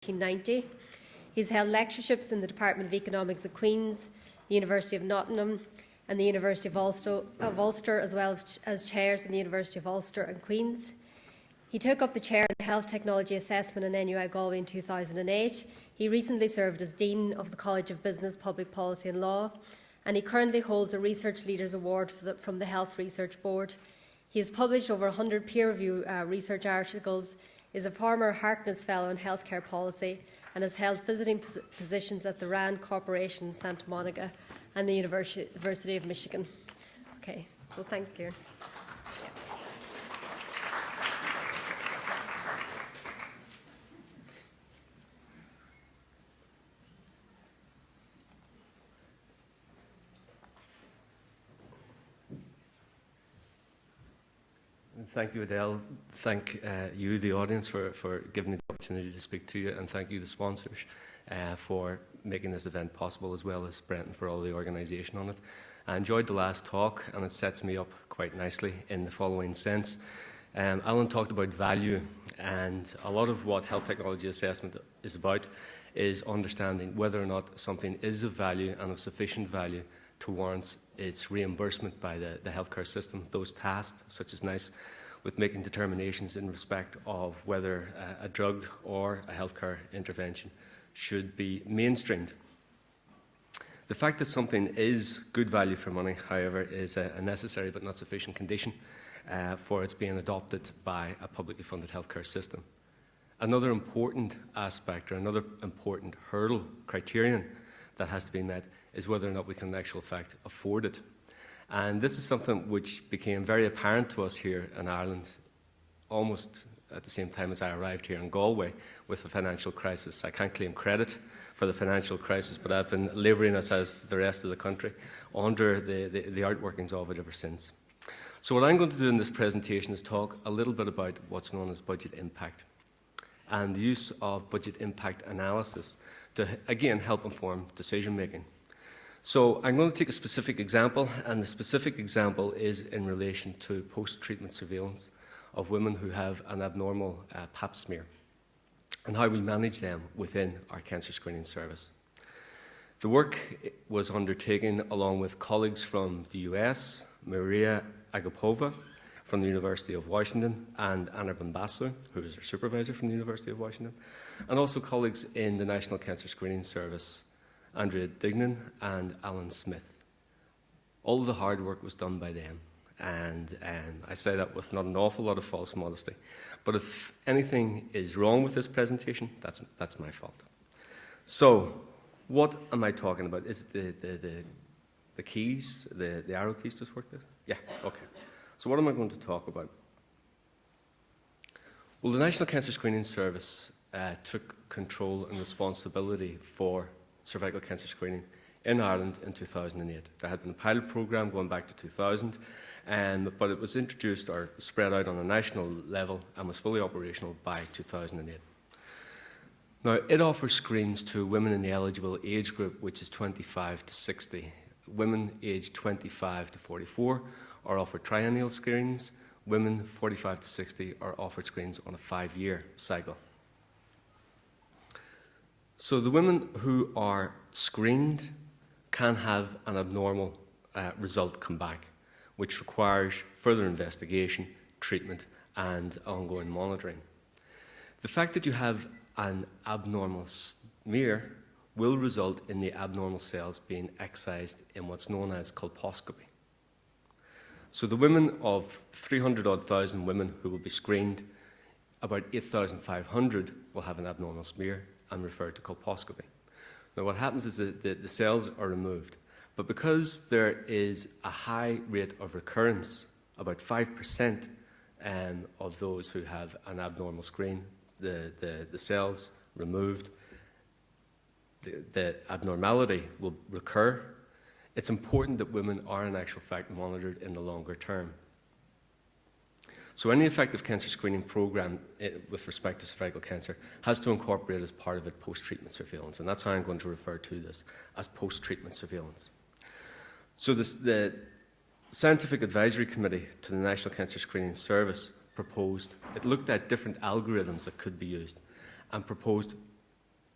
1990. He's held lectureships in the Department of Economics at Queen's, the University of Nottingham and the University of Ulster, as well as chairs in the University of Ulster and Queen's. He took up the chair in the Health Technology Assessment in NUI Galway in 2008. He recently served as Dean of the College of Business, Public Policy and Law, and he currently holds a Research Leaders Award from the Health Research Board. He has published over 100 peer-review research articles, is a former Harkness Fellow in Healthcare Policy, and has held visiting positions at the RAND Corporation in Santa Monica and the University of Michigan. Okay, so thanks, Kieran. Thank you, Adele. Thank you, the audience, for giving me the opportunity to speak to you, and thank you, the sponsors, for making this event possible, as well as Brenton for all the organisation on it. I enjoyed the last talk, and it sets me up quite nicely in the following sense. Alan talked about value, and a lot of what health technology assessment is about is understanding whether or not something is of value and of sufficient value to warrant its reimbursement by the healthcare system. Those tasked, such as NICE, with making determinations in respect of whether a drug or a healthcare intervention should be mainstreamed. The fact that something is good value for money, however, is a necessary but not sufficient condition for its being adopted by a publicly funded healthcare system. Another important aspect, or another important hurdle, criterion that has to be met, is whether or not we can in actual fact afford it. And this is something which became very apparent to us here in Ireland almost at the same time as I arrived here in Galway with the financial crisis. I can't claim credit for the financial crisis, but I've been labouring, as has the rest of the country, under the outworkings of it ever since. So what I'm going to do in this presentation is talk a little bit about what's known as budget impact and the use of budget impact analysis to, again, help inform decision making. So I'm going to take a specific example, and the specific example is in relation to post-treatment surveillance of women who have an abnormal pap smear and how we manage them within our cancer screening service. The work was undertaken along with colleagues from the US, Maria Agapova from the University of Washington, and Anna Bambasu, who is our supervisor from the University of Washington, and also colleagues in the National Cancer Screening Service, Andrea Dignan and Alan Smith. All of the hard work was done by them, and I say that with not an awful lot of false modesty. But if anything is wrong with this presentation, that's my fault. So, what am I talking about? Is it the keys, the arrow keys just work this? Yeah, okay. So what am I going to talk about? Well, the National Cancer Screening Service took control and responsibility for cervical cancer screening in Ireland in 2008. There had been a pilot programme going back to 2000, but it was introduced or spread out on a national level and was fully operational by 2008. Now, it offers screens to women in the eligible age group, which is 25 to 60. Women aged 25 to 44 are offered triennial screens. Women 45 to 60 are offered screens on a 5-year cycle. So the women who are screened can have an abnormal result come back, which requires further investigation, treatment, and ongoing monitoring. The fact that you have an abnormal smear will result in the abnormal cells being excised in what's known as colposcopy. So the women of 300-odd thousand women who will be screened, about 8,500 will have an abnormal smear and referred to colposcopy. Now what happens is that the cells are removed, but because there is a high rate of recurrence, about 5% of those who have an abnormal screen, the cells removed, the abnormality will recur. It's important that women are in actual fact monitored in the longer term. So any effective cancer screening programme with respect to cervical cancer has to incorporate as part of it post-treatment surveillance, and that's how I'm going to refer to this, as post-treatment surveillance. So the Scientific Advisory Committee to the National Cancer Screening Service proposed, it looked at different algorithms that could be used and proposed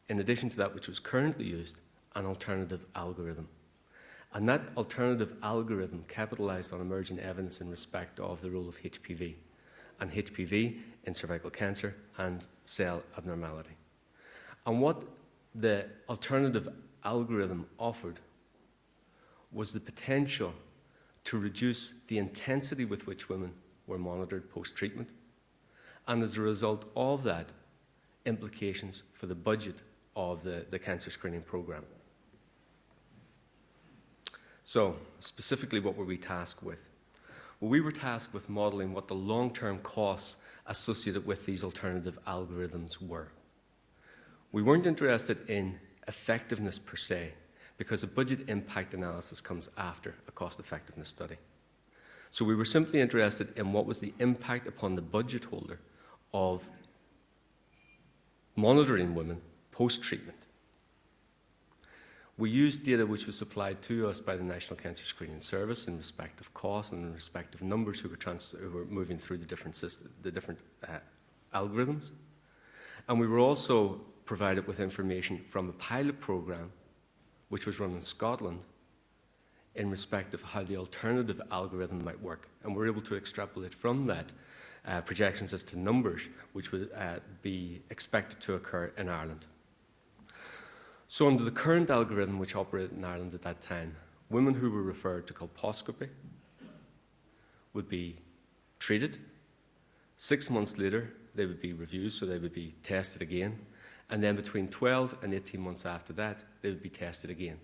in addition to that which was currently used, an alternative algorithm. And that alternative algorithm capitalised on emerging evidence in respect of the role of HPV, and HPV in cervical cancer and cell abnormality. And what the alternative algorithm offered was the potential to reduce the intensity with which women were monitored post-treatment, and as a result of that, implications for the budget of the cancer screening programme. So, specifically, what were we tasked with? Well, we were tasked with modelling what the long-term costs associated with these alternative algorithms were. We weren't interested in effectiveness per se, because a budget impact analysis comes after a cost-effectiveness study. So we were simply interested in what was the impact upon the budget holder of monitoring women post-treatment. We used data which was supplied to us by the National Cancer Screening Service in respect of cost and in respect of numbers who were moving through the different algorithms. And we were also provided with information from a pilot programme which was run in Scotland in respect of how the alternative algorithm might work. And we're able to extrapolate from that projections as to numbers which would be expected to occur in Ireland. So under the current algorithm which operated in Ireland at that time, women who were referred to colposcopy would be treated. 6 months later, they would be reviewed, so they would be tested again. And then between 12 and 18 months after that, they would be tested again.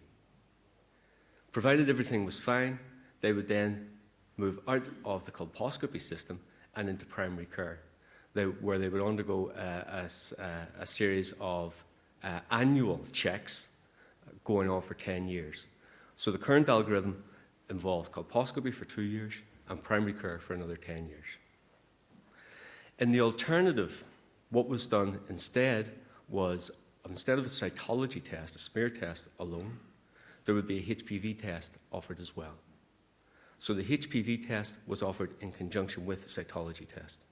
Provided everything was fine, they would then move out of the colposcopy system and into primary care, where they would undergo a series of annual checks going on for 10 years. So the current algorithm involves colposcopy for 2 years and primary care for another 10 years. In the alternative, what was done instead was, instead of a cytology test, a smear test alone, there would be a HPV test offered as well. So the HPV test was offered in conjunction with the cytology test.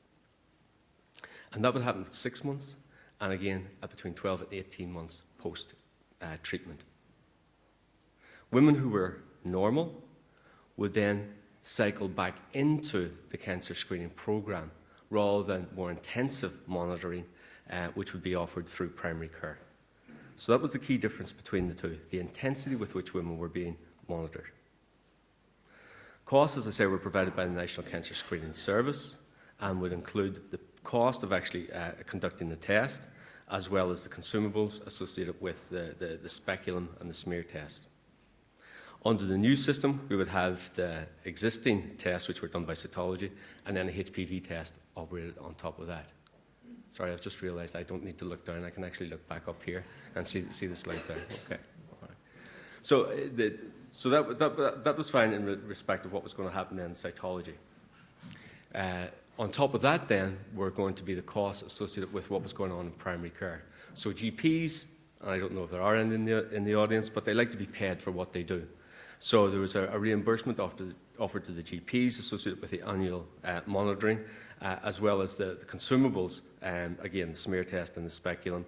And that would happen at 6 months, and again at between 12 and 18 months post-treatment. Women who were normal would then cycle back into the cancer screening programme rather than more intensive monitoring, which would be offered through primary care. So that was the key difference between the two, the intensity with which women were being monitored. Costs, as I say, were provided by the National Cancer Screening Service and would include the cost of actually conducting the test, as well as the consumables associated with the speculum and the smear test. Under the new system, we would have the existing tests, which were done by cytology, and then a HPV test operated on top of that. Sorry, I've just realised I don't need to look down. I can actually look back up here and see the slides there. Okay. All right. So that was fine in respect of what was going to happen then in cytology. On top of that, then, were going to be the costs associated with what was going on in primary care. So GPs, and I don't know if there are any in the audience, but they like to be paid for what they do. So there was a reimbursement offered to the GPs associated with the annual monitoring, as well as the consumables, again, the smear test and the speculum,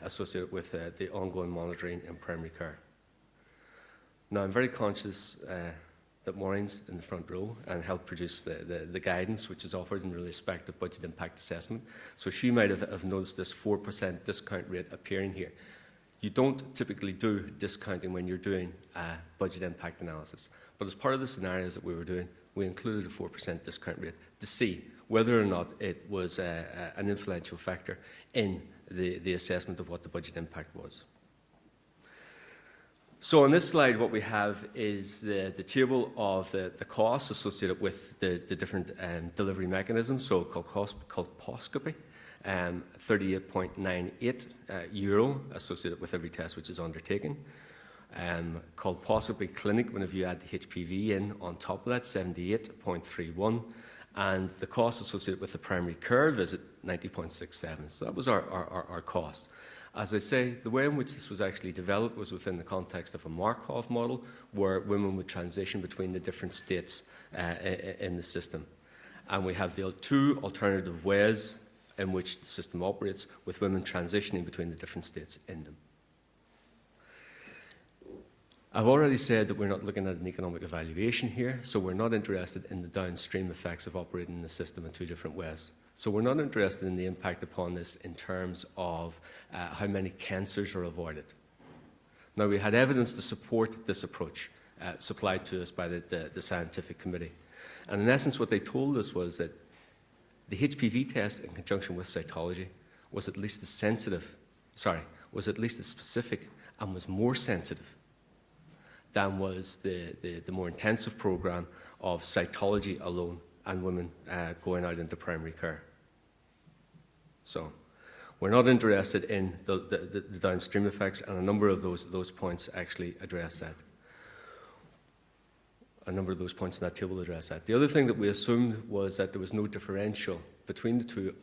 associated with the ongoing monitoring in primary care. Now, I'm very conscious that Maureen's in the front row and helped produce the guidance which is offered in respect of budget impact assessment. So she might have noticed this 4% discount rate appearing here. You don't typically do discounting when you're doing a budget impact analysis. But as part of the scenarios that we were doing, we included a 4% discount rate to see whether or not it was an influential factor in the assessment of what the budget impact was. So on this slide, what we have is the table of the costs associated with the different delivery mechanisms. So colposcopy, €38.98 associated with every test which is undertaken. Colposcopy clinic, whenever you add the HPV in on top of that, 78.31. And the cost associated with the primary care visit, 90.67. So that was our cost. As I say, the way in which this was actually developed was within the context of a Markov model, where women would transition between the different states in the system. And we have the two alternative ways in which the system operates, with women transitioning between the different states in them. I've already said that we're not looking at an economic evaluation here, so we're not interested in the downstream effects of operating the system in two different ways. So we're not interested in the impact upon this in terms of how many cancers are avoided. Now, we had evidence to support this approach supplied to us by the scientific committee. And in essence, what they told us was that the HPV test in conjunction with cytology was at least as specific and was more sensitive than was the more intensive program of cytology alone and women going out into primary care. So we're not interested in the downstream effects, and a number of those points actually address that. A number of those points in that table address that. The other thing that we assumed was that there was no differential between the two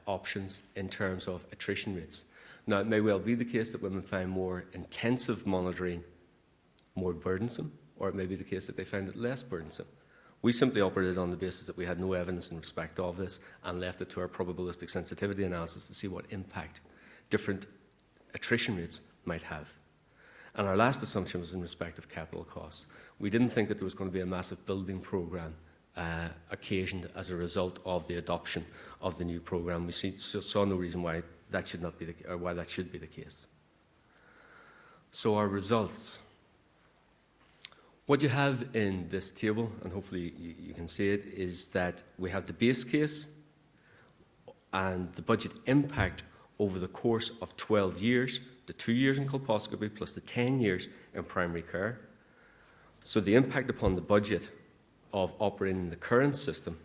options in terms of attrition rates. Now, it may well be the case that women find more intensive monitoring more burdensome, or it may be the case that they find it less burdensome. We simply operated on the basis that we had no evidence in respect of this and left it to our probabilistic sensitivity analysis to see what impact different attrition rates might have. And our last assumption was in respect of capital costs. We didn't think that there was going to be a massive building programme occasioned as a result of the adoption of the new programme. We saw no reason why that should not be why that should be the case. So our results. What you have in this table, and hopefully you can see it, is that we have the base case and the budget impact over the course of 12 years, the 2 years in colposcopy plus the 10 years in primary care. So the impact upon the budget of operating the current system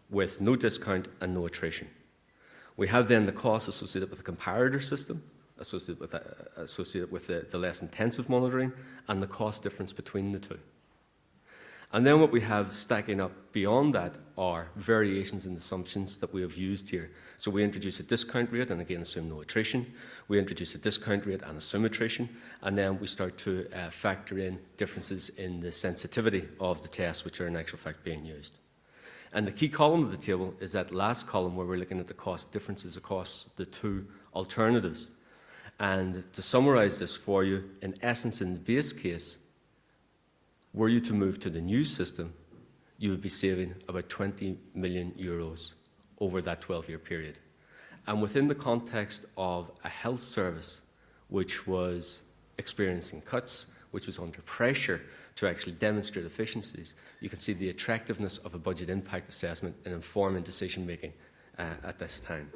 with no discount and no attrition. We have then the costs associated with the comparator system, associated with the less intensive monitoring, and the cost difference between the two. And then what we have stacking up beyond that are variations in assumptions that we have used here. So we introduce a discount rate and again assume no attrition. We introduce a discount rate and assume attrition. And then we start to factor in differences in the sensitivity of the tests which are in actual fact being used. And the key column of the table is that last column where we're looking at the cost differences across the two alternatives. And to summarise this for you, in essence, in the base case, were you to move to the new system, you would be saving about 20 million euros over that 12-year period. And within the context of a health service which was experiencing cuts, which was under pressure to actually demonstrate efficiencies, you can see the attractiveness of a budget impact assessment in informing decision-making at this time.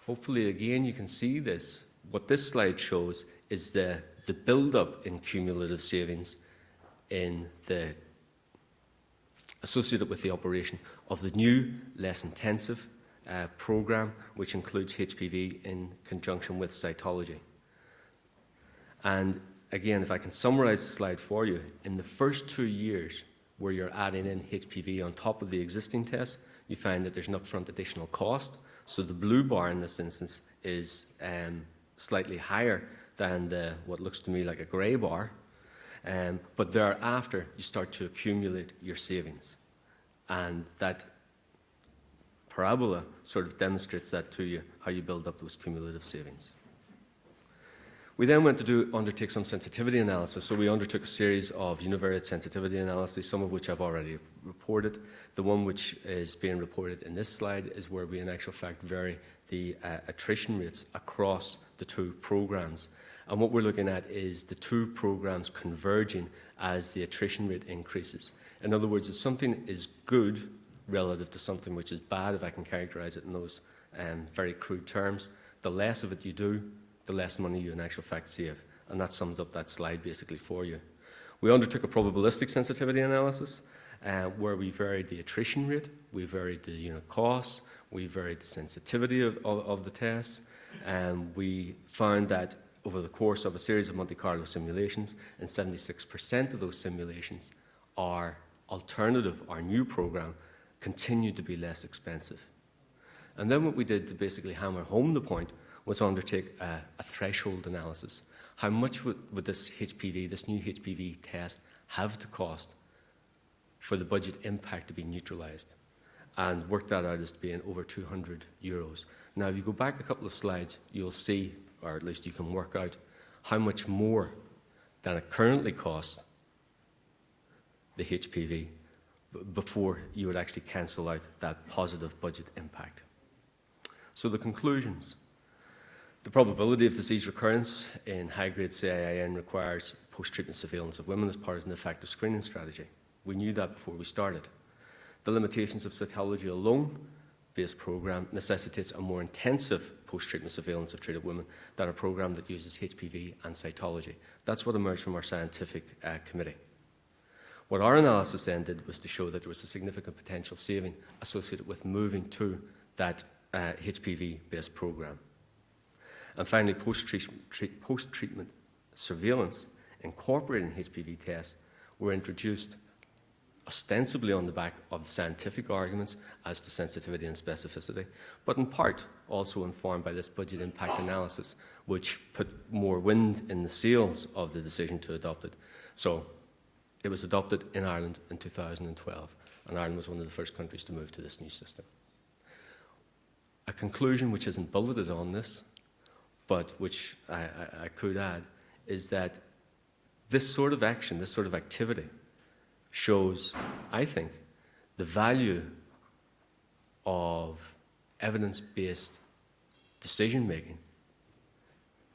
Hopefully, again, you can see this. What this slide shows is the build-up in cumulative savings associated with the operation of the new, less intensive programme, which includes HPV in conjunction with cytology. And again, if I can summarise the slide for you, in the first 2 years where you're adding in HPV on top of the existing test, you find that there's an upfront additional cost. So the blue bar in this instance is slightly higher than what looks to me like a grey bar. But thereafter, you start to accumulate your savings. And that parabola sort of demonstrates that to you, how you build up those cumulative savings. We then went to undertake some sensitivity analysis. So we undertook a series of univariate sensitivity analyses, some of which I've already reported. The one which is being reported in this slide is where we in actual fact vary the attrition rates across the two programs. And what we're looking at is the two programs converging as the attrition rate increases. In other words, if something is good relative to something which is bad, if I can characterize it in those very crude terms, the less of it you do, the less money you in actual fact save. And that sums up that slide basically for you. We undertook a probabilistic sensitivity analysis where we varied the attrition rate, we varied the unit costs, we varied the sensitivity of the tests, and we found that over the course of a series of Monte Carlo simulations, in 76% of those simulations, our alternative, our new program, continued to be less expensive. And then what we did to basically hammer home the point was undertake a threshold analysis. How much would this HPV, this new HPV test, have to cost for the budget impact to be neutralised, and worked that out as being over €200. Now, if you go back a couple of slides, you'll see, or at least you can work out, how much more than it currently costs the HPV before you would actually cancel out that positive budget impact. So the conclusions. The probability of disease recurrence in high-grade CIIN requires post-treatment surveillance of women as part of an effective screening strategy. We knew that before we started. The limitations of cytology alone-based programme necessitates a more intensive post-treatment surveillance of treated women than a programme that uses HPV and cytology. That's what emerged from our scientific committee. What our analysis then did was to show that there was a significant potential saving associated with moving to that HPV-based programme. And finally, post-treatment surveillance incorporating HPV tests were introduced ostensibly on the back of the scientific arguments as to sensitivity and specificity, but in part also informed by this budget impact analysis, which put more wind in the sails of the decision to adopt it. So it was adopted in Ireland in 2012, and Ireland was one of the first countries to move to this new system. A conclusion which isn't bulleted on this, but which I could add, is that this sort of action, this sort of activity, shows, I think, the value of evidence-based decision-making,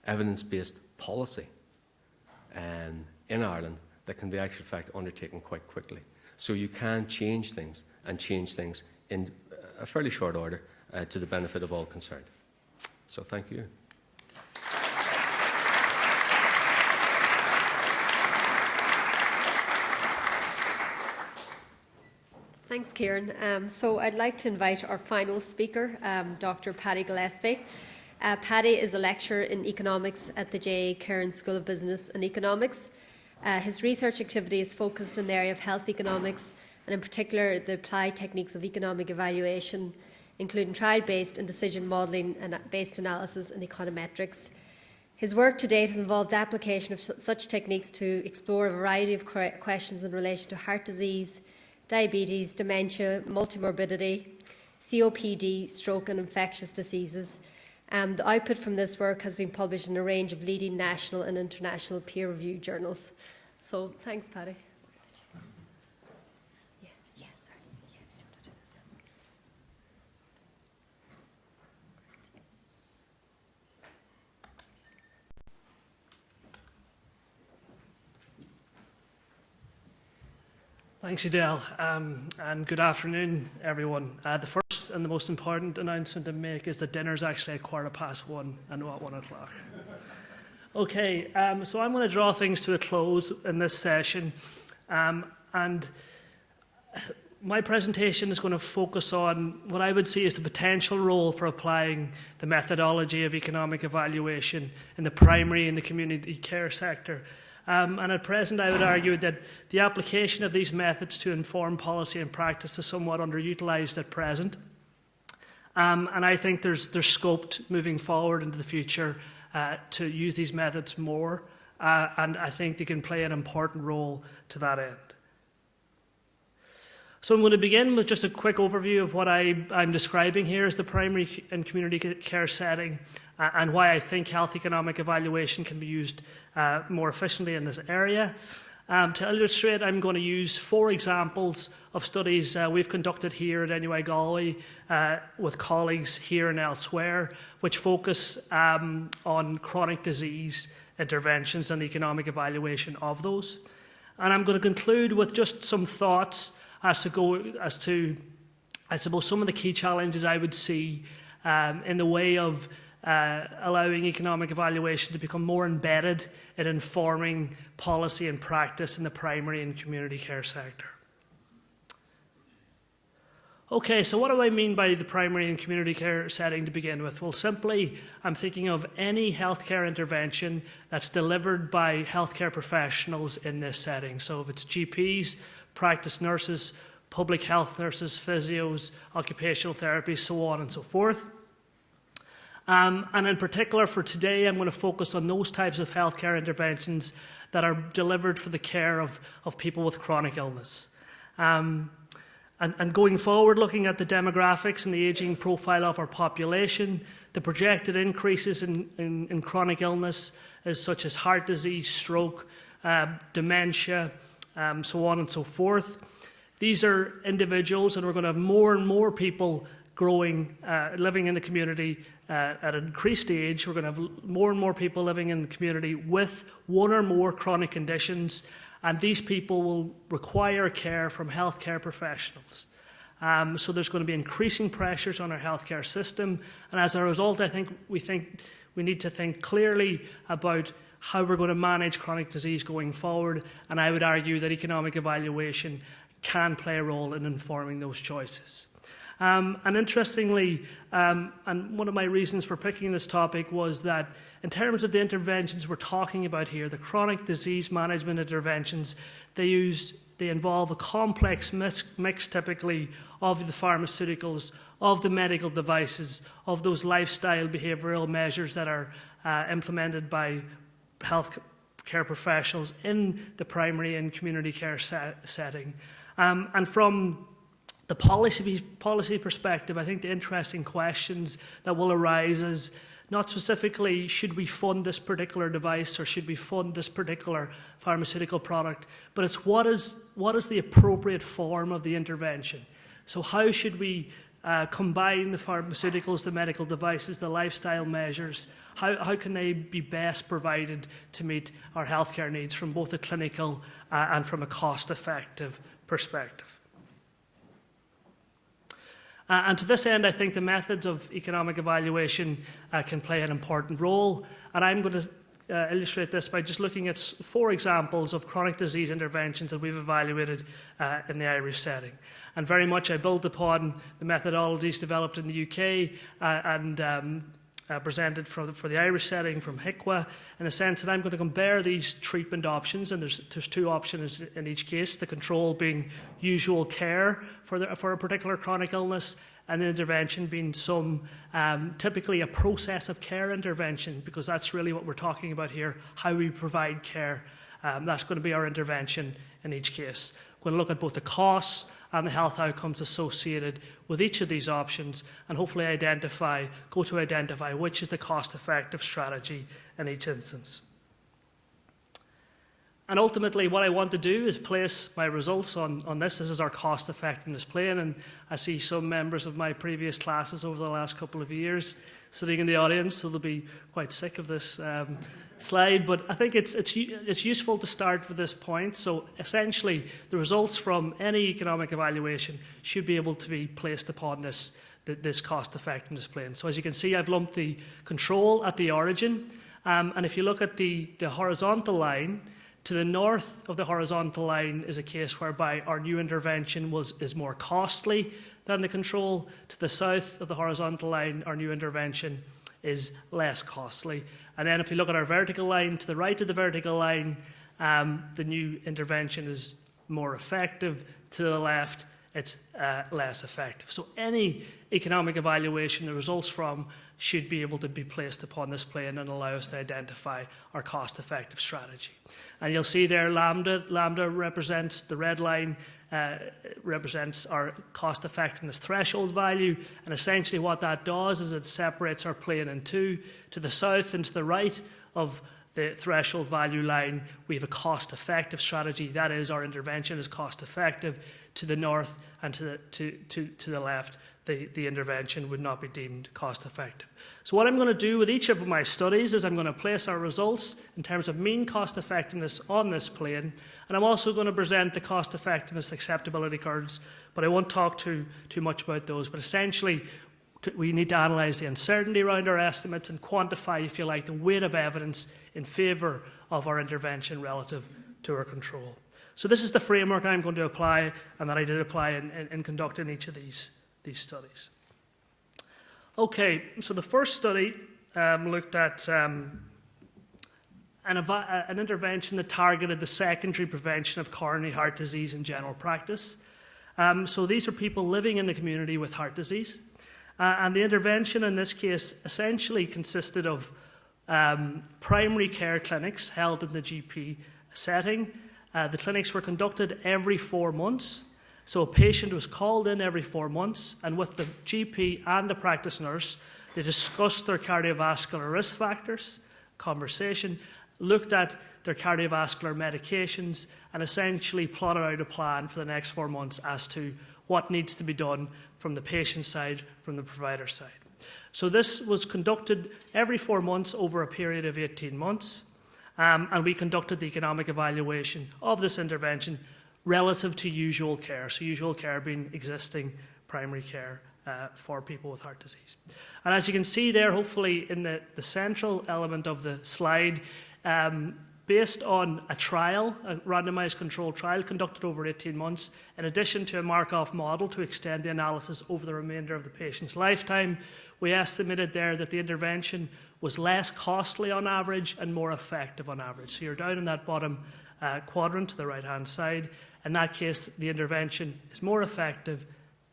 evidence-based policy in Ireland that can be actually, in fact, undertaken quite quickly. So you can change things, and change things in a fairly short order to the benefit of all concerned. So thank you. Thanks, Kieran. So I'd like to invite our final speaker, Dr. Paddy Gillespie. Paddy is a lecturer in economics at the J. Cairns School of Business and Economics. His research activity is focused in the area of health economics, and in particular the applied techniques of economic evaluation, including trial-based and decision modelling and based analysis and econometrics. His work to date has involved the application of such techniques to explore a variety of questions in relation to heart disease, diabetes, dementia, multimorbidity, COPD, stroke and infectious diseases. The output from this work has been published in a range of leading national and international peer-reviewed journals. So thanks, Paddy. Thanks, Adele, and good afternoon, everyone. The first and the most important announcement to make is that dinner's actually at 1:15 and not 1 o'clock. Okay, so I'm going to draw things to a close in this session, and my presentation is going to focus on what I would see as the potential role for applying the methodology of economic evaluation in the primary and the community care sector. And at present, I would argue that the application of these methods to inform policy and practice is somewhat underutilised at present. And I think there's scope moving forward into the future to use these methods more, and I think they can play an important role to that end. So I'm going to begin with just a quick overview of what I'm describing here as the primary and community care setting, and why I think health economic evaluation can be used more efficiently in this area. To illustrate, I'm going to use 4 examples of studies we've conducted here at NUI Galway with colleagues here and elsewhere, which focus on chronic disease interventions and economic evaluation of those. And I'm going to conclude with just some thoughts as to I suppose, some of the key challenges I would see in the way of allowing economic evaluation to become more embedded in informing policy and practice in the primary and community care sector. Okay, so what do I mean by the primary and community care setting to begin with? Well, simply, I'm thinking of any healthcare intervention that's delivered by healthcare professionals in this setting. So if it's GPs, practice nurses, public health nurses, physios, occupational therapists, so on and so forth. And in particular for today, I'm going to focus on those types of healthcare interventions that are delivered for the care of people with chronic illness. And going forward, looking at the demographics and the ageing profile of our population, the projected increases in chronic illness such as heart disease, stroke, dementia, so on and so forth. These are individuals, and we're going to have more and more people growing, living in the community at an increased age. We're going to have more and more people living in the community with one or more chronic conditions, and these people will require care from healthcare professionals. So there's going to be increasing pressures on our healthcare system, and as a result, I think we need to think clearly about how we're going to manage chronic disease going forward, and I would argue that economic evaluation can play a role in informing those choices. And interestingly, and one of my reasons for picking this topic was that in terms of the interventions we're talking about here, the chronic disease management interventions, they involve a complex mix typically of the pharmaceuticals, of the medical devices, of those lifestyle behavioural measures that are implemented by health care professionals in the primary and community care setting. And from the policy perspective, I think the interesting questions that will arise is not specifically should we fund this particular device or should we fund this particular pharmaceutical product, but it's what is the appropriate form of the intervention. So how should we combine the pharmaceuticals, the medical devices, the lifestyle measures? How can they be best provided to meet our healthcare needs from both a clinical and from a cost-effective perspective? And to this end, I think the methods of economic evaluation can play an important role. And I'm going to illustrate this by just looking at 4 examples of chronic disease interventions that we've evaluated in the Irish setting. And very much I build upon the methodologies developed in the UK and presented for the Irish setting from HICWA, in the sense that I'm going to compare these treatment options, and there's 2 options in each case, the control being usual care for a particular chronic illness, and the intervention being typically a process of care intervention, because that's really what we're talking about here, how we provide care. That's going to be our intervention in each case. We're going to look at both the costs and the health outcomes associated with each of these options, and hopefully identify which is the cost-effective strategy in each instance. And ultimately, what I want to do is place my results on this. This is our cost-effectiveness plane, and I see some members of my previous classes over the last couple of years sitting in the audience, so they'll be quite sick of this slide, but I think it's useful to start with this point. So essentially, the results from any economic evaluation should be able to be placed upon this cost-effectiveness plane. So as you can see, I've lumped the control at the origin, and if you look at the horizontal line, to the north of the horizontal line is a case whereby our new intervention is more costly than the control. To the south of the horizontal line, our new intervention is less costly. And then if you look at our vertical line, to the right of the vertical line, the new intervention is more effective. To the left, it's less effective. So any economic evaluation, the results from, should be able to be placed upon this plane and allow us to identify our cost-effective strategy. And you'll see there lambda represents, the red line represents our cost-effectiveness threshold value, and essentially what that does is it separates our plane in 2. To the south and to the right of the threshold value line, we have a cost-effective strategy. That is, our intervention is cost-effective. To the north and to the left, the intervention would not be deemed cost-effective. So what I'm going to do with each of my studies is I'm going to place our results in terms of mean cost-effectiveness on this plane, and I'm also going to present the cost-effectiveness acceptability curves, but I won't talk too much about those. But essentially, we need to analyse the uncertainty around our estimates and quantify, if you like, the weight of evidence in favour of our intervention relative to our control. So this is the framework I'm going to apply, and that I did apply in conducting each of these studies. Okay, so the first study looked at an intervention that targeted the secondary prevention of coronary heart disease in general practice. So these are people living in the community with heart disease. And the intervention in this case essentially consisted of primary care clinics held in the GP setting. The clinics were conducted every 4 months, So a patient was called in every 4 months, and with the GP and the practice nurse, they discussed their cardiovascular risk factors, conversation, looked at their cardiovascular medications, and essentially plotted out a plan for the next 4 months as to what needs to be done from the patient side, from the provider side. So this was conducted every 4 months over a period of 18 months, and we conducted the economic evaluation of this intervention relative to usual care, so usual care being existing primary care for people with heart disease. And as you can see there, hopefully in the central element of the slide, based on a trial, a randomized controlled trial conducted over 18 months, in addition to a Markov model to extend the analysis over the remainder of the patient's lifetime, we estimated there that the intervention was less costly on average and more effective on average. So you're down in that bottom quadrant to the right-hand side. In that case, the intervention is more effective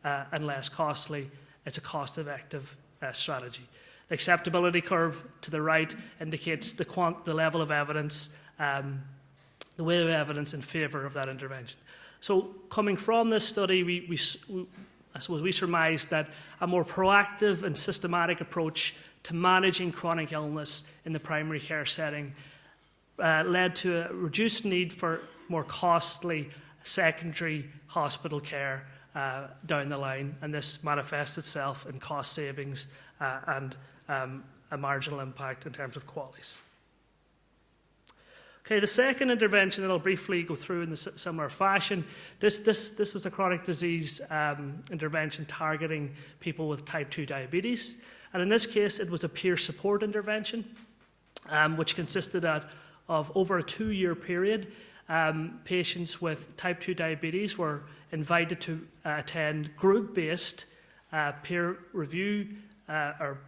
and less costly. It's a cost-effective strategy. The acceptability curve to the right indicates the level of evidence, the weight of evidence in favour of that intervention. So coming from this study, I suppose we surmised that a more proactive and systematic approach to managing chronic illness in the primary care setting led to a reduced need for more costly secondary hospital care down the line, and this manifests itself in cost savings and a marginal impact in terms of qualities. Okay, the second intervention that I'll briefly go through in a similar fashion, this was a chronic disease intervention targeting people with type 2 diabetes. And in this case, it was a peer support intervention, which consisted of over a 2-year period. Patients with type 2 diabetes were invited to attend group-based peer review or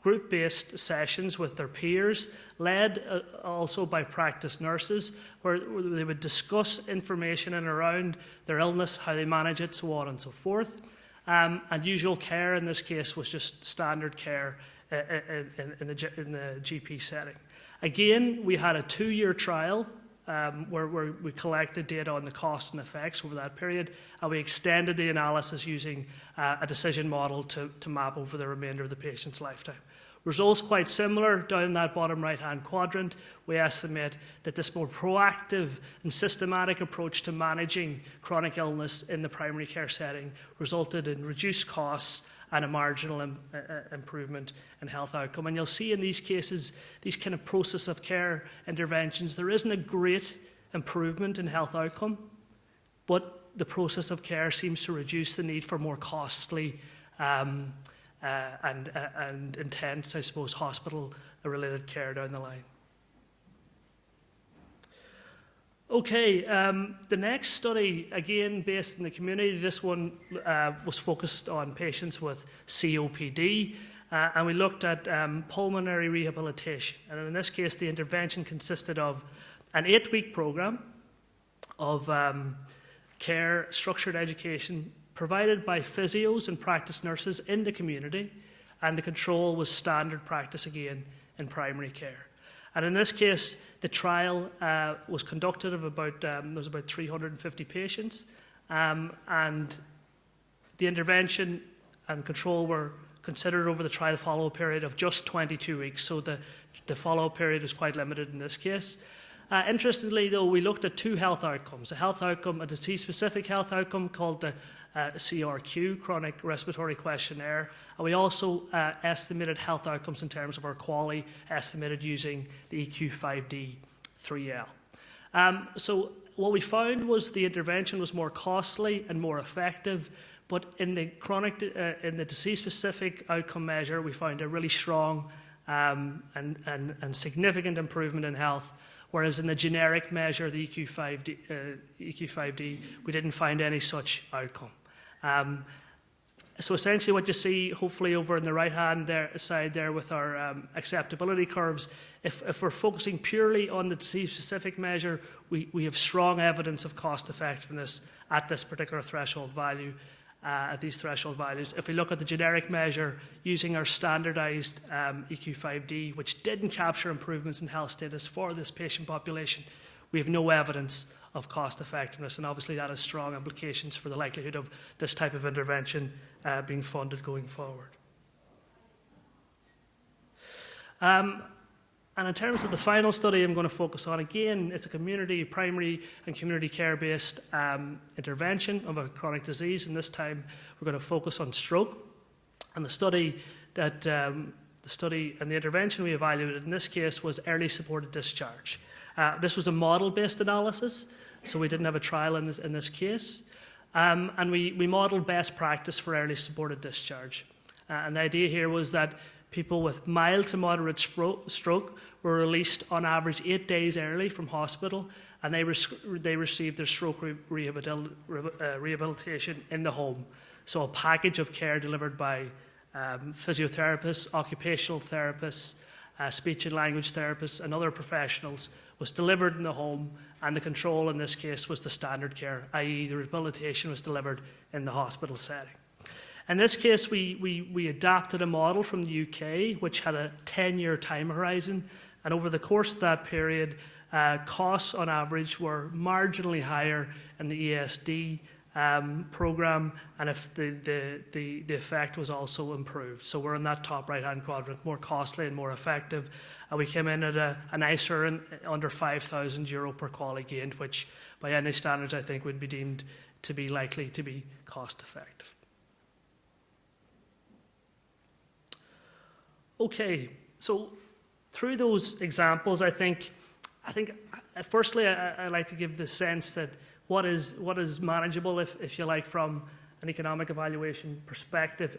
group-based sessions with their peers, led also by practice nurses, where they would discuss information in and around their illness, how they manage it, so on and so forth. And usual care in this case was just standard care in the GP setting. Again, we had a 2-year trial where we collected data on the costs and effects over that period, and we extended the analysis using a decision model to map over the remainder of the patient's lifetime. Results quite similar down in that bottom right-hand quadrant. We estimate that this more proactive and systematic approach to managing chronic illness in the primary care setting resulted in reduced costs and a marginal improvement in health outcome. And you'll see in these cases, these kind of process of care interventions, there isn't a great improvement in health outcome, but the process of care seems to reduce the need for more costly and intense, I suppose, hospital-related care down the line. Okay, the next study, again, based in the community, this one was focused on patients with COPD, and we looked at pulmonary rehabilitation. And in this case, the intervention consisted of an 8-week program of care, structured education, provided by physios and practice nurses in the community, and the control was standard practice again in primary care. And in this case, the trial was conducted of there was about 350 patients, and the intervention and control were considered over the trial follow-up period of just 22 weeks, so the follow-up period is quite limited in this case. Interestingly, though, we looked at 2 health outcomes, a disease-specific health outcome called the CRQ, Chronic Respiratory Questionnaire, and we also estimated health outcomes in terms of our quality, estimated using the EQ5D 3L. So what we found was the intervention was more costly and more effective, but in the disease-specific outcome measure, we found a really strong and significant improvement in health. Whereas in the generic measure, the EQ5D, we didn't find any such outcome. So essentially what you see, hopefully over on the right-hand side there with our acceptability curves, if we're focusing purely on the disease-specific measure, we have strong evidence of cost-effectiveness at this particular threshold value, at these threshold values. If we look at the generic measure using our standardized EQ5D, which didn't capture improvements in health status for this patient population, we have no evidence of cost effectiveness, and obviously that has strong implications for the likelihood of this type of intervention being funded going forward. And in terms of the final study I'm going to focus on, again, it's a primary and community care-based intervention of a chronic disease, and this time we're going to focus on stroke. And the study and the intervention we evaluated in this case was early supported discharge. This was a model-based analysis, so we didn't have a trial in this case. And we modelled best practice for early supported discharge. And the idea here was that people with mild to moderate stroke were released on average 8 days early from hospital, and they received their stroke rehabilitation in the home. So a package of care delivered by physiotherapists, occupational therapists, speech and language therapists, and other professionals was delivered in the home, and the control in this case was the standard care, i.e. the rehabilitation was delivered in the hospital setting. In this case, we adapted a model from the UK, which had a 10-year time horizon, and over the course of that period, costs on average were marginally higher in the ESD programme, and if the effect was also improved. So we're in that top right-hand quadrant, more costly and more effective, and we came in at an ICER under €5,000 per QALY gained, which by any standards I think would be deemed to be likely to be cost-effective. Okay, so through those examples, I think firstly I like to give the sense that what is manageable, if you like, from an economic evaluation perspective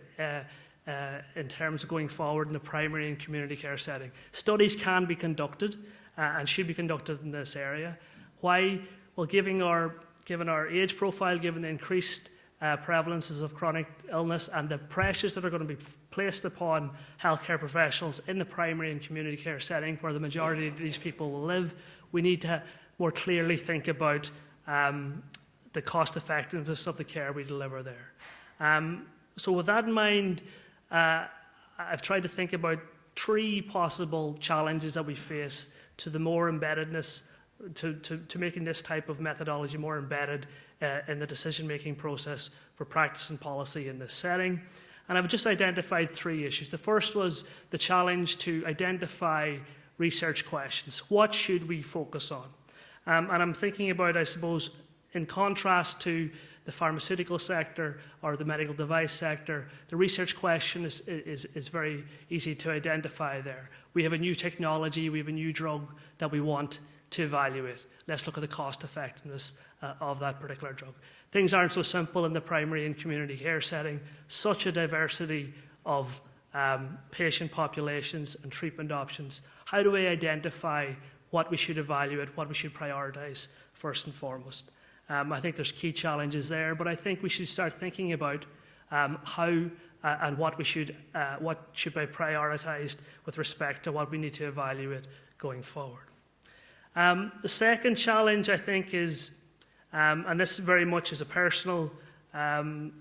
in terms of going forward in the primary and community care setting. Studies can be conducted and should be conducted in this area. Why? Well, given our age profile, given the increased prevalences of chronic illness and the pressures that are going to be placed upon healthcare professionals in the primary and community care setting where the majority of these people will live, we need to more clearly think about the cost effectiveness of the care we deliver there. So with that in mind, I've tried to think about 3 possible challenges that we face to the more embeddedness, to making this type of methodology more embedded in the decision-making process for practice and policy in this setting. And I've just identified 3 issues. The first was the challenge to identify research questions. What should we focus on? And I'm thinking about, I suppose, in contrast to the pharmaceutical sector or the medical device sector, the research question is very easy to identify there. We have a new technology, we have a new drug that we want to evaluate. Let's look at the cost effectiveness of that particular drug. Things aren't so simple in the primary and community care setting. Such a diversity of patient populations and treatment options. How do we identify what we should evaluate, what we should prioritise first and foremost? I think there's key challenges there, but I think we should start thinking about how and what should be prioritised with respect to what we need to evaluate going forward. The second challenge, I think, is, and this very much is a personal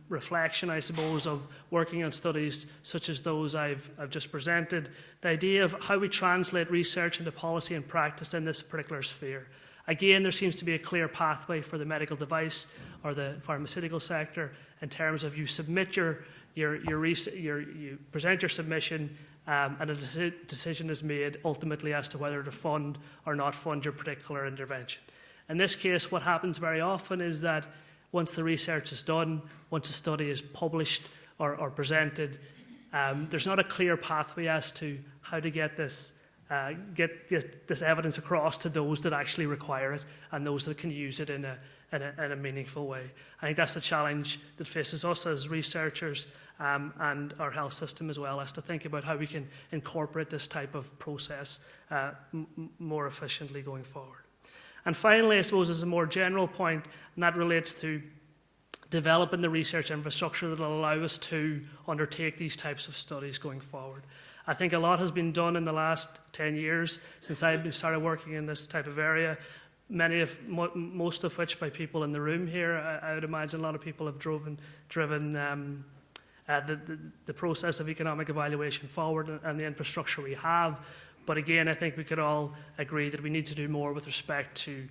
reflection, I suppose, of working on studies such as those I've just presented, the idea of how we translate research into policy and practice in this particular sphere. Again, there seems to be a clear pathway for the medical device or the pharmaceutical sector in terms of you submit you present your submission, and a decision is made ultimately as to whether to fund or not fund your particular intervention. In this case, what happens very often is that once the research is done, once a study is published or presented, there's not a clear pathway as to how to get this evidence across to those that actually require it and those that can use it in a meaningful way. I think that's the challenge that faces us as researchers and our health system as well, as to think about how we can incorporate this type of process more efficiently going forward. And finally, I suppose, as a more general point, and that relates to developing the research infrastructure that will allow us to undertake these types of studies going forward. I think a lot has been done in the last 10 years since I've started working in this type of area, most of which by people in the room here. I would imagine a lot of people have driven the process of economic evaluation forward and the infrastructure we have. But again, I think we could all agree that we need to do more with respect to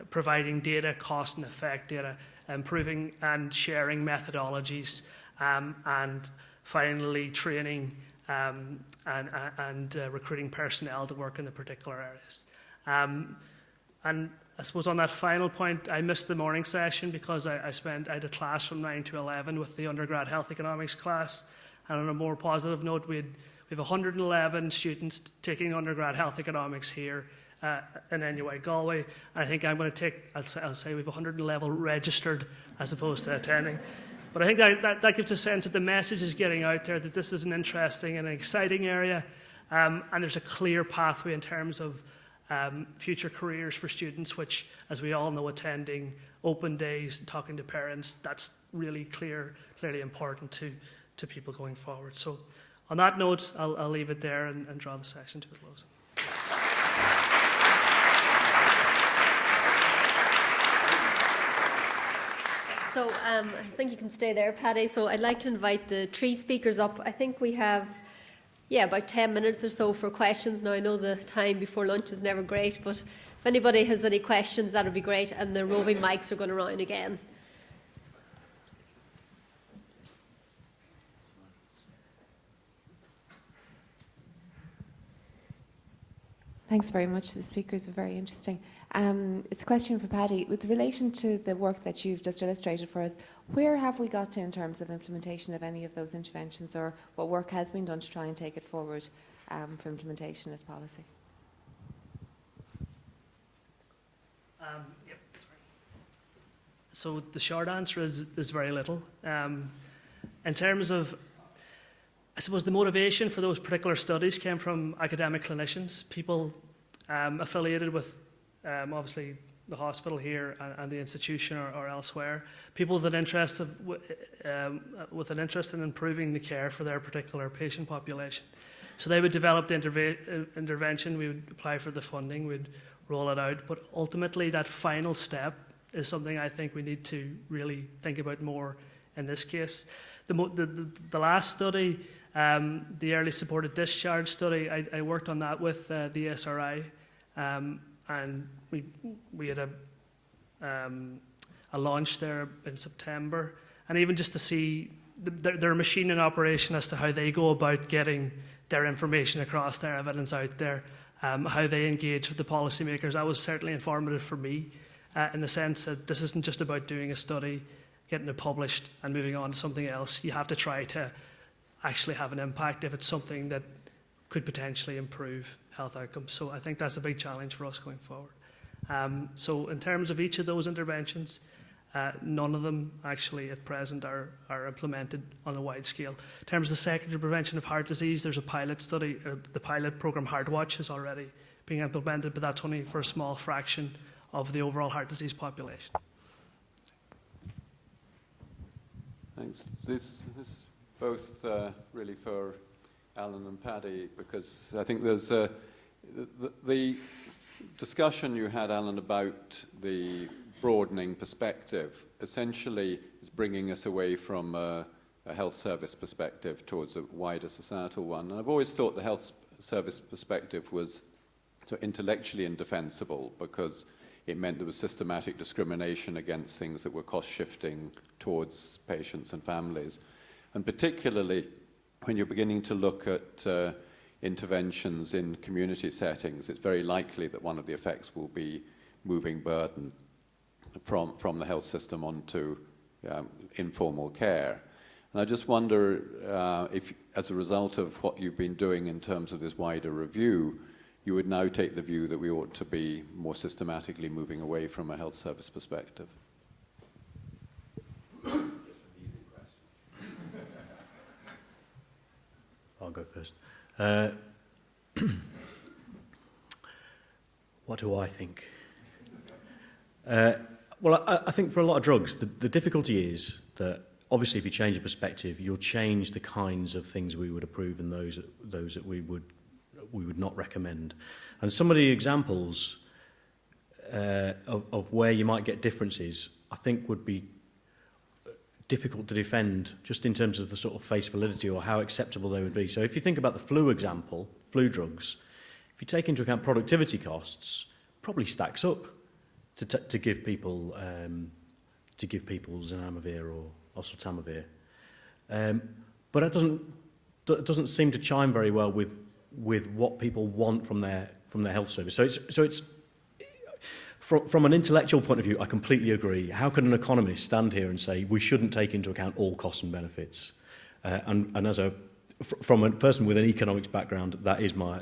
providing data, cost and effect data, improving and sharing methodologies, and finally training and recruiting personnel to work in the particular areas. And I suppose on that final point, I missed the morning session because I had a class from 9 to 11 with the undergrad health economics class. And on a more positive note, we have 111 students taking undergrad health economics here in NUI Galway. And I think I'm going to take, I'll say we have 111 registered as opposed to attending. But I think that gives a sense that the message is getting out there that this is an interesting and an exciting area, and there's a clear pathway in terms of future careers for students, which, as we all know, attending open days, talking to parents, that's really clearly important to people going forward. So on that note, I'll leave it there and draw the session to a close. So I think you can stay there, Paddy. So I'd like to invite the three speakers up. I think we have, about 10 minutes or so for questions. Now, I know the time before lunch is never great, but if anybody has any questions, that would be great. And the roving mics are going around again. Thanks very much. The speakers were very interesting. It's a question for Paddy. With relation to the work that you've just illustrated for us, where have we got to in terms of implementation of any of those interventions, or what work has been done to try and take it forward for implementation as policy? So the short answer is very little. In terms of, I suppose, the motivation for those particular studies came from academic clinicians, people affiliated with obviously the hospital here and the institution or elsewhere, people with an interest in improving the care for their particular patient population. So they would develop the intervention, we would apply for the funding, we'd roll it out, but ultimately that final step is something I think we need to really think about more in this case. The last study, the early supported discharge study, I worked on that with the SRI, and we had a launch there in September, and even just to see their machine in operation as to how they go about getting their information across, their evidence out there, how they engage with the policymakers, that was certainly informative for me, in the sense that this isn't just about doing a study, getting it published and moving on to something else. You have to try to actually have an impact if it's something that could potentially improve health outcomes. So I think that's a big challenge for us going forward. So in terms of each of those interventions, none of them actually at present are implemented on a wide scale. In terms of the secondary prevention of heart disease, there's a pilot study, the pilot program HeartWatch is already being implemented, but that's only for a small fraction of the overall heart disease population. Thanks. This is both really for Alan and Paddy, because I think there's the discussion you had, Alan, about the broadening perspective essentially is bringing us away from a health service perspective towards a wider societal one. And I've always thought the health service perspective was so intellectually indefensible because it meant there was systematic discrimination against things that were cost-shifting towards patients and families. And particularly when you're beginning to look at interventions in community settings, it's very likely that one of the effects will be moving burden from the health system onto informal care. And I just wonder if, as a result of what you've been doing in terms of this wider review, you would now take the view that we ought to be more systematically moving away from a health service perspective. I'll go first. What do I think? Well, I think for a lot of drugs, the difficulty is that obviously if you change the perspective, you'll change the kinds of things we would approve and those that we would not recommend. And some of the examples of where you might get differences, I think would be difficult to defend just in terms of the sort of face validity or how acceptable they would be. So if you think about the flu example, flu drugs, if you take into account productivity costs, probably stacks up to give people zanamivir or oseltamivir. But it doesn't seem to chime very well with what people want from their health service. So it's from an intellectual point of view, I completely agree. How can an economist stand here and say we shouldn't take into account all costs and benefits? And from a person with an economics background, that is my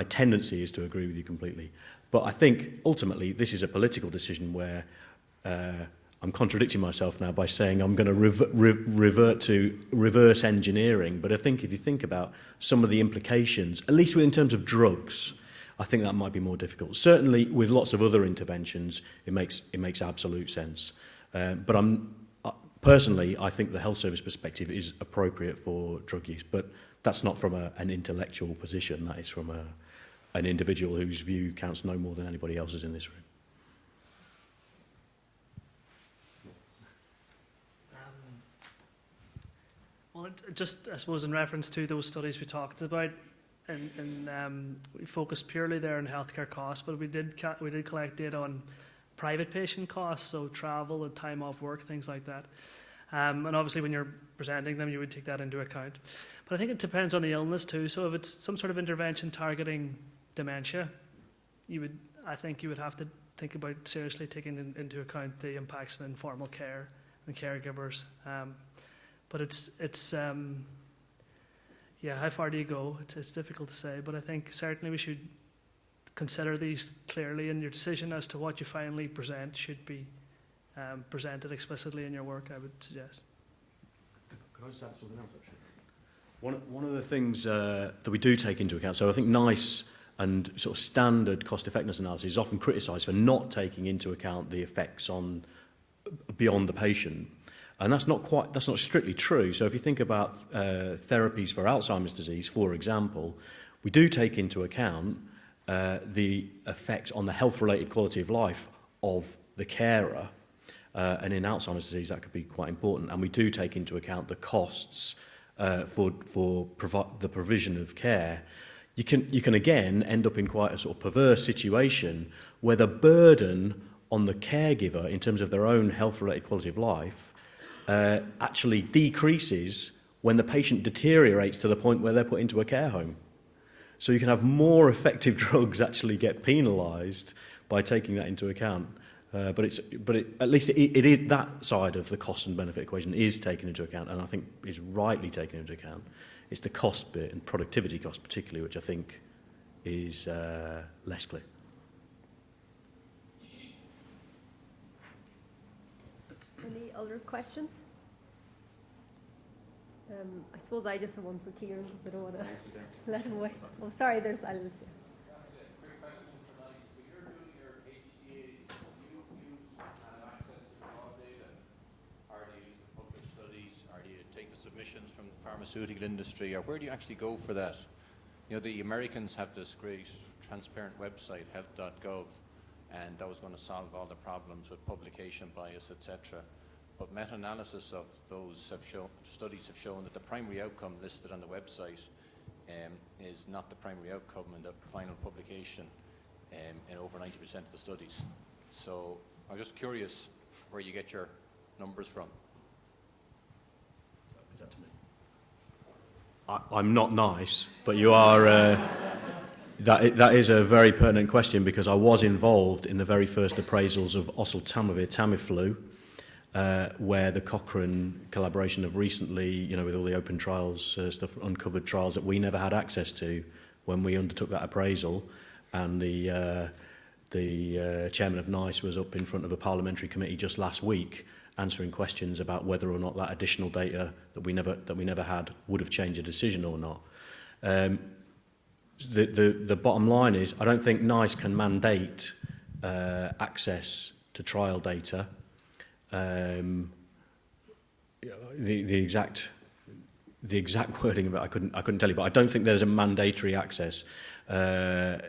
tendency is to agree with you completely. But I think ultimately this is a political decision where I'm contradicting myself now by saying I'm going to revert to reverse engineering. But I think if you think about some of the implications, at least in terms of drugs, I think that might be more difficult. Certainly with lots of other interventions, it makes absolute sense. But personally, I think the health service perspective is appropriate for drug use. But that's not from an intellectual position. That is from an individual whose view counts no more than anybody else's in this room. Well, just I suppose in reference to those studies we talked about, and we focused purely there on healthcare costs, but we did collect data on private patient costs, so travel and time off work, things like that. And obviously, when you're presenting them, you would take that into account. But I think it depends on the illness too. So if it's some sort of intervention targeting dementia, I think you would have to think about seriously taking into account the impacts on informal care and caregivers. But how far do you go? It's difficult to say, but I think certainly we should consider these clearly, and your decision as to what you finally present should be presented explicitly in your work, I would suggest. Could I just add something else, actually? One of the things that we do take into account, so I think NICE and sort of standard cost-effectiveness analysis is often criticised for not taking into account the effects on beyond the patient. And that's not strictly true. So if you think about therapies for Alzheimer's disease, for example, we do take into account the effects on the health-related quality of life of the carer. And in Alzheimer's disease, that could be quite important. And we do take into account the costs for the provision of care. You can again end up in quite a sort of perverse situation where the burden on the caregiver in terms of their own health-related quality of life actually decreases when the patient deteriorates to the point where they're put into a care home. So you can have more effective drugs actually get penalised by taking that into account. At least it is that side of the cost and benefit equation is taken into account, and I think is rightly taken into account. It's the cost bit and productivity cost particularly, which I think is less clear. Any other questions? I suppose I just have one for Kieran because I don't want to let him away. Oh, sorry, there's silence. Submissions from the pharmaceutical industry, or where do you actually go for that? You know, the Americans have this great transparent website, health.gov, and that was going to solve all the problems with publication bias, etc. But meta-analysis of those studies have shown that the primary outcome listed on the website is not the primary outcome in the final publication in over 90% of the studies. So I'm just curious where you get your numbers from. Is that to me? I'm not nice, but you are. That is a very pertinent question because I was involved in the very first appraisals of oseltamivir, Tamiflu, where the Cochrane collaboration have recently, with all the open trials stuff, uncovered trials that we never had access to when we undertook that appraisal, and the chairman of NICE was up in front of a parliamentary committee just last week answering questions about whether or not that additional data that we never had would have changed a decision or not. The bottom line is I don't think NICE can mandate access to trial data. The exact wording of it I couldn't tell you, but I don't think there's a mandatory access. I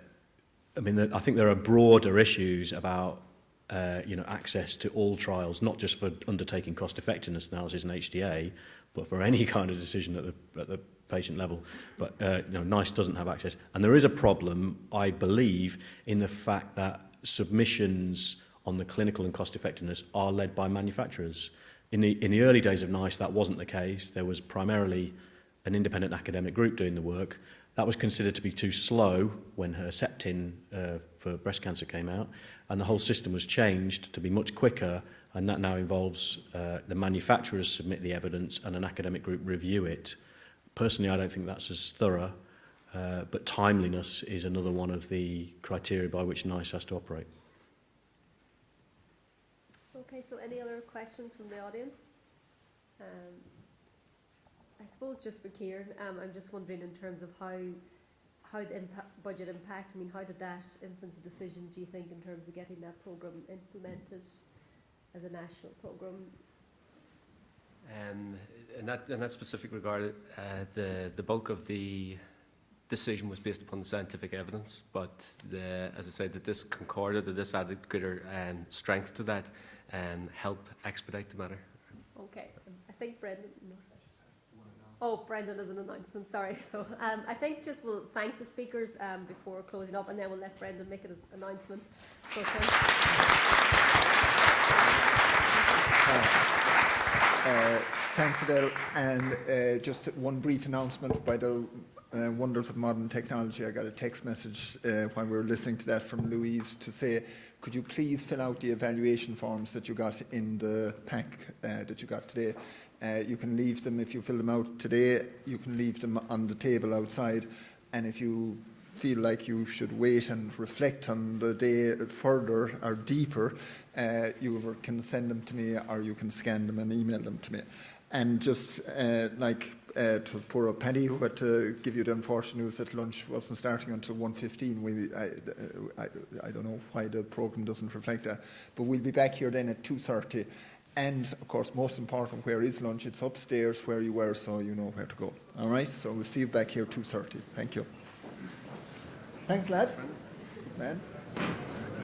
think there are broader issues about access to all trials, not just for undertaking cost-effectiveness analysis and HDA, but for any kind of decision at patient level, but NICE doesn't have access. And there is a problem, I believe, in the fact that submissions on the clinical and cost effectiveness are led by manufacturers. In the early days of NICE, that wasn't the case. There was primarily an independent academic group doing the work. That was considered to be too slow when Herceptin for breast cancer came out, and the whole system was changed to be much quicker, and that now involves the manufacturers submit the evidence and an academic group review it. Personally, I don't think that's as thorough, but timeliness is another one of the criteria by which NICE has to operate. Okay, so any other questions from the audience? I suppose just for Kieran, I'm just wondering in terms of how the budget impact, I mean, how did that influence the decision, do you think, in terms of getting that programme implemented as a national programme? In that specific regard, the bulk of the decision was based upon the scientific evidence, but as I said, that this concorded, that this added greater strength to that and help expedite the matter. Okay, I think Brendan. No. Oh, Brendan has an announcement. Sorry. So I think just we'll thank the speakers before closing up, and then we'll let Brendan make his announcement. So thanks, Adele. And just one brief announcement by the wonders of modern technology. I got a text message while we were listening to that from Louise to say, could you please fill out the evaluation forms that you got in the pack that you got today. You can leave them, if you fill them out today, you can leave them on the table outside. And if you feel like you should wait and reflect on the day further or deeper, you can send them to me, or you can scan them and email them to me. And just it was poor old Paddy who had to give you the unfortunate news that lunch wasn't starting until 1:15. I don't know why the programme doesn't reflect that. But we'll be back here then at 2:30. And, of course, most important, where is lunch? It's upstairs where you were, so you know where to go. All right? So we'll see you back here 2:30. Thank you. Thanks, lads. Man.